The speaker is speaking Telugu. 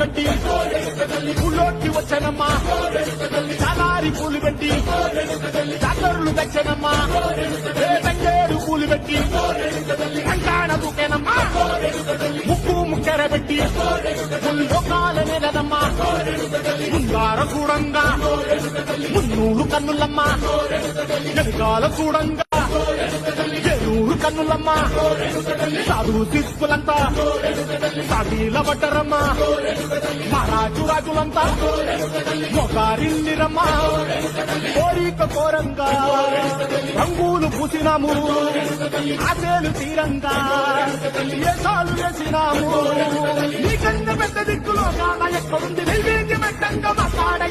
పెట్టి ఊళ్ళోకి వచ్చానమ్మా చాలారి పూలు పెట్టి చాకరులు తెచ్చానమ్మా తంగేడు పూలు పెట్టి కంకాణ దూకేనమ్మా ముక్కు ముక్కెర పెట్టి ముల్లోకాలనే కదమ్మా ముందార చూడంగా మున్నూరు కన్నులమ్మా వెనకాల చూడంగా ఎరువురు కన్నులమ్మా సాధువు శిస్తులంతా సాధీల పడ్డరమ్మా మహారాజు రాజులంతా మొగారిల్లిరమ్మా కోరిక కోరంగా రంగులు పూసినాము ఆశలు తీరంగా ఏసాలు వేసినాము నీకన్నా పెద్ద దిక్కులో కాన ఎక్కడుంది నిర్వీర్యమెట్టంగా మాట్లాడ